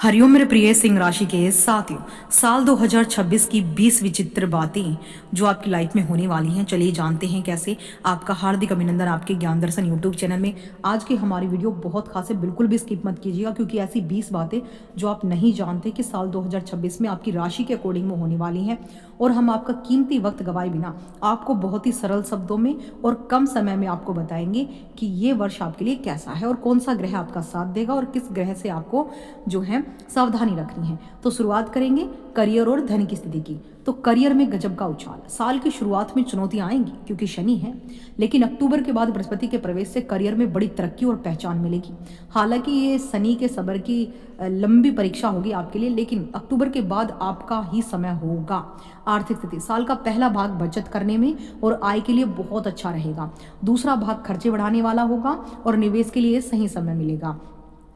हरिओम मेरे प्रिय सिंह राशि के साथियों, साल 2026 की 20 विचित्र बातें जो आपकी लाइफ में होने वाली हैं, चलिए जानते हैं कैसे। आपका हार्दिक अभिनंदन आपके ज्ञान दर्शन यूट्यूब चैनल में। आज की हमारी वीडियो बहुत खास है, बिल्कुल भी स्किप मत कीजिएगा, क्योंकि ऐसी 20 बातें जो आप नहीं जानते कि साल 2026 में आपकी राशि के अकॉर्डिंग में होने वाली हैं। और हम आपका कीमती वक्त गवाए बिना आपको बहुत ही सरल शब्दों में और कम समय में आपको बताएंगे कि ये वर्ष आपके लिए कैसा है और कौन सा ग्रह आपका साथ देगा और किस ग्रह से आपको जो है सावधानी रखनी है। तो शुरुआत करेंगे करियर और धन की स्थिति की। तो करियर में गजब का उछाल। साल की शुरुआत में चुनौतियां आएंगी क्योंकि शनि है, लेकिन अक्टूबर के बाद बृहस्पति के प्रवेश से करियर में बड़ी तरक्की और पहचान मिलेगी। हालांकि ये शनि के सबर की लंबी परीक्षा होगी आपके लिए, लेकिन अक्टूबर के बाद आपका ही समय होगा। आर्थिक स्थिति, साल का पहला भाग बचत करने में और आय के लिए बहुत अच्छा रहेगा। दूसरा भाग खर्चे बढ़ाने वाला होगा और निवेश के लिए सही समय मिलेगा।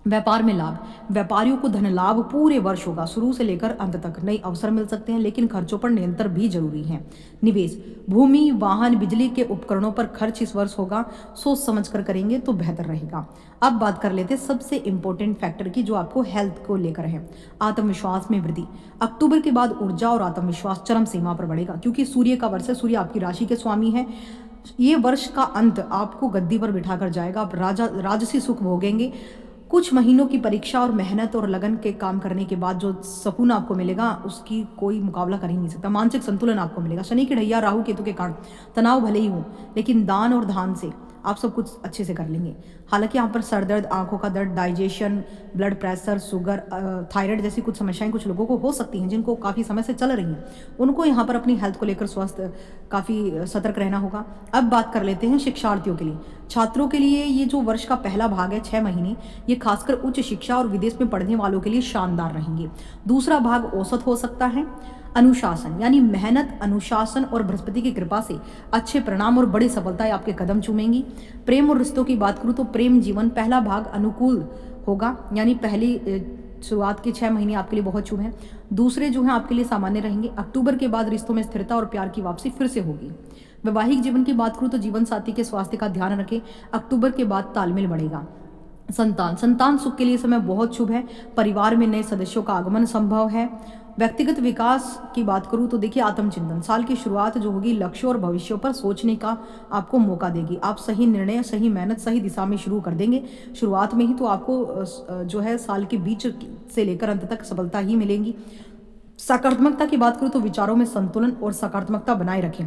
व्यापार में लाभ, व्यापारियों को धन लाभ पूरे वर्ष होगा। शुरू से लेकर अंत तक नए अवसर मिल सकते हैं, लेकिन खर्चों पर नियंत्रण भी जरूरी है। निवेश, भूमि, वाहन, बिजली के उपकरणों पर खर्च इस वर्ष होगा। सोच समझ कर करेंगे तो बेहतर रहेगा। अब बात कर लेते हैं सबसे इंपॉर्टेंट फैक्टर की, जो आपको हेल्थ को लेकर है। आत्मविश्वास में वृद्धि, अक्टूबर के बाद ऊर्जा और आत्मविश्वास चरम सीमा पर बढ़ेगा, क्योंकि सूर्य का वर्ष है, सूर्य आपकी राशि के स्वामी है। ये वर्ष का अंत आपको गद्दी पर बिठाकर जाएगा। आप राजसी सुख भोगेंगे। कुछ महीनों की परीक्षा और मेहनत और लगन के काम करने के बाद जो सुकून आपको मिलेगा, उसकी कोई मुकाबला कर ही नहीं सकता। मानसिक संतुलन आपको मिलेगा। शनि की ढैया राहु केतु के कारण तनाव भले ही हो, लेकिन दान और ध्यान से आप सब कुछ अच्छे से कर लेंगे। हालांकि यहाँ पर सर दर्द, आंखों का दर्द, digestion, blood pressure, sugar, thyroid जैसी कुछ समस्याएं कुछ लोगों को हो सकती हैं, जिनको काफ़ी समय से चल रही हैं। उनको यहाँ पर अपनी हेल्थ को लेकर स्वस्थ काफ़ी सतर्क रहना होगा। अब बात कर लेते हैं शिक्षार्थियों के लिए। छात्रों के लिए ये जो वर्ष का पहला भाग है, 6 महीने, ये खासकर उच्च शिक्षा और विदेश में पढ़ने वालों के लिए शानदार रहेंगे। दूसरा भाग औसत हो सकता है। अनुशासन यानी मेहनत, अनुशासन और बृहस्पति की कृपा से अच्छे परिणाम और बड़ी सफलताएं आपके कदम चूमेंगी। प्रेम और रिश्तों की बात करूं तो प्रेम जीवन पहला भाग अनुकूल होगा, यानी पहली शुरुआत के 6 महीने आपके लिए बहुत शुभ हैं। दूसरे जो हैं आपके लिए सामान्य रहेंगे। अक्टूबर के बाद रिश्तों में स्थिरता और प्यार की वापसी फिर से होगी। वैवाहिक जीवन की बात करूं तो जीवन साथी के स्वास्थ्य का ध्यान रखें। अक्टूबर के बाद तालमेल बढ़ेगा। संतान सुख के लिए समय बहुत शुभ है। परिवार में नए सदस्यों का आगमन संभव है। व्यक्तिगत विकास की बात करूं तो देखिए, आत्मचिंतन, साल की शुरुआत जो होगी लक्ष्यों और भविष्यों पर सोचने का आपको मौका देगी। आप सही निर्णय, सही मेहनत, सही दिशा में शुरू कर देंगे शुरुआत में ही, तो आपको जो है साल के बीच से लेकर अंत तक सफलता ही मिलेगी। सकारात्मकता की बात करूं तो विचारों में संतुलन और सकारात्मकता बनाए रखें।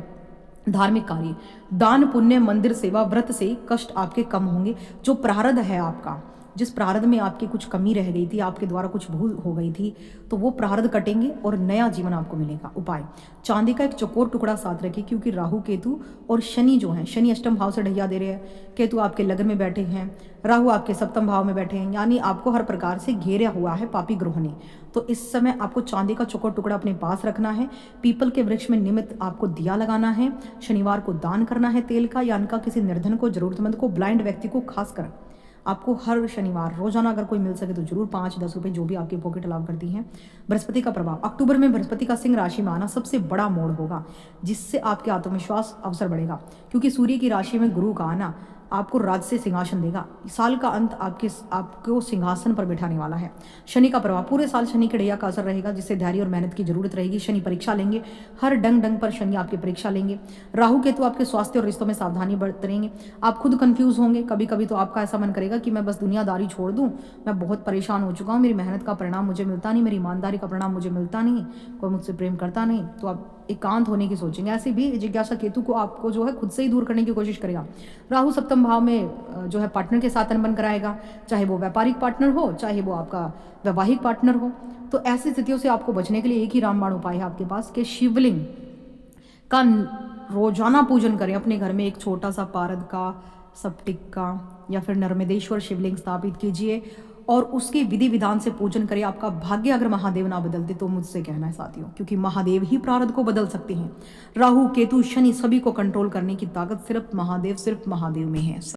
धार्मिक कार्य, दान, पुण्य, मंदिर सेवा, व्रत से कष्ट आपके कम होंगे। जो प्रारब्ध है आपका, जिस प्रारब्ध में आपकी कुछ कमी रह गई थी, आपके द्वारा कुछ भूल हो गई थी, तो वो प्रारब्ध कटेंगे और नया जीवन आपको मिलेगा। उपाय, चांदी का एक चौकोर टुकड़ा साथ रखें, क्योंकि राहु केतु और शनि जो हैं, शनि अष्टम भाव से ढैया दे रहे हैं, केतु आपके लग्न में बैठे हैं, राहु आपके सप्तम भाव में बैठे हैं, यानी आपको हर प्रकार से घेरा हुआ है पापी ग्रहों ने। तो इस समय आपको चांदी का चौकोर टुकड़ा अपने पास रखना है। पीपल के वृक्ष में निमित्त आपको दिया लगाना है। शनिवार को दान करना है तेल का या अन्न, किसी निर्धन को, जरूरतमंद को, ब्लाइंड व्यक्ति को खासकर आपको हर शनिवार रोजाना अगर कोई मिल सके तो जरूर 5-10 रुपए जो भी आपकी पॉकेट अलाउ करती हैं। बृहस्पति का प्रभाव, अक्टूबर में बृहस्पति का सिंह राशि में आना सबसे बड़ा मोड़ होगा, जिससे आपके आत्मविश्वास अवसर बढ़ेगा, क्योंकि सूर्य की राशि में गुरु का आना आपको राज से सिंहासन देगा। साल का अंत आपको सिंहासन पर बिठाने वाला है। शनि का प्रभाव, पूरे साल शनि के ढैया का असर रहेगा, जिससे धैर्य और मेहनत की जरूरत रहेगी। शनि परीक्षा लेंगे, हर डंग पर शनि आपकी परीक्षा लेंगे। राहु केतु आपके स्वास्थ्य और रिश्तों में सावधानी बरतेंगे। आप खुद कंफ्यूज होंगे, कभी कभी तो आपका ऐसा मन करेगा कि मैं बस दुनियादारी छोड़ दूं, मैं बहुत परेशान हो चुका हूं, मेरी मेहनत का परिणाम मुझे मिलता नहीं, मेरी ईमानदारी का परिणाम मुझे मिलता नहीं, कोई मुझसे प्रेम करता नहीं, तो आप एकांत होने की सोचेंगे। ऐसी भी जिज्ञासा केतु को आपको जो है खुद से ही दूर करने की कोशिश करेगा। राहु सप्तम भाव में जो है पार्टनर के साथ अनबन कराएगा, चाहे वो व्यापारिक पार्टनर हो, चाहे वो आपका वैवाहिक पार्टनर हो। तो ऐसी स्थितियों से आपको बचने के लिए एक ही रामबाण उपाय है आपके पास कि शिवलिंग का रोजाना पूजन करें। अपने घर में एक छोटा सा पारद का, सप्टिक का या फिर नर्मदेश्वर शिवलिंग स्थापित कीजिए और उसके विधि विधान से पूजन करें। आपका भाग्य अगर महादेव ना बदलते तो मुझसे कहना है साथियों, क्योंकि महादेव ही प्रारब्ध को बदल सकते हैं। राहु केतु शनि सभी को कंट्रोल करने की ताकत सिर्फ महादेव में है।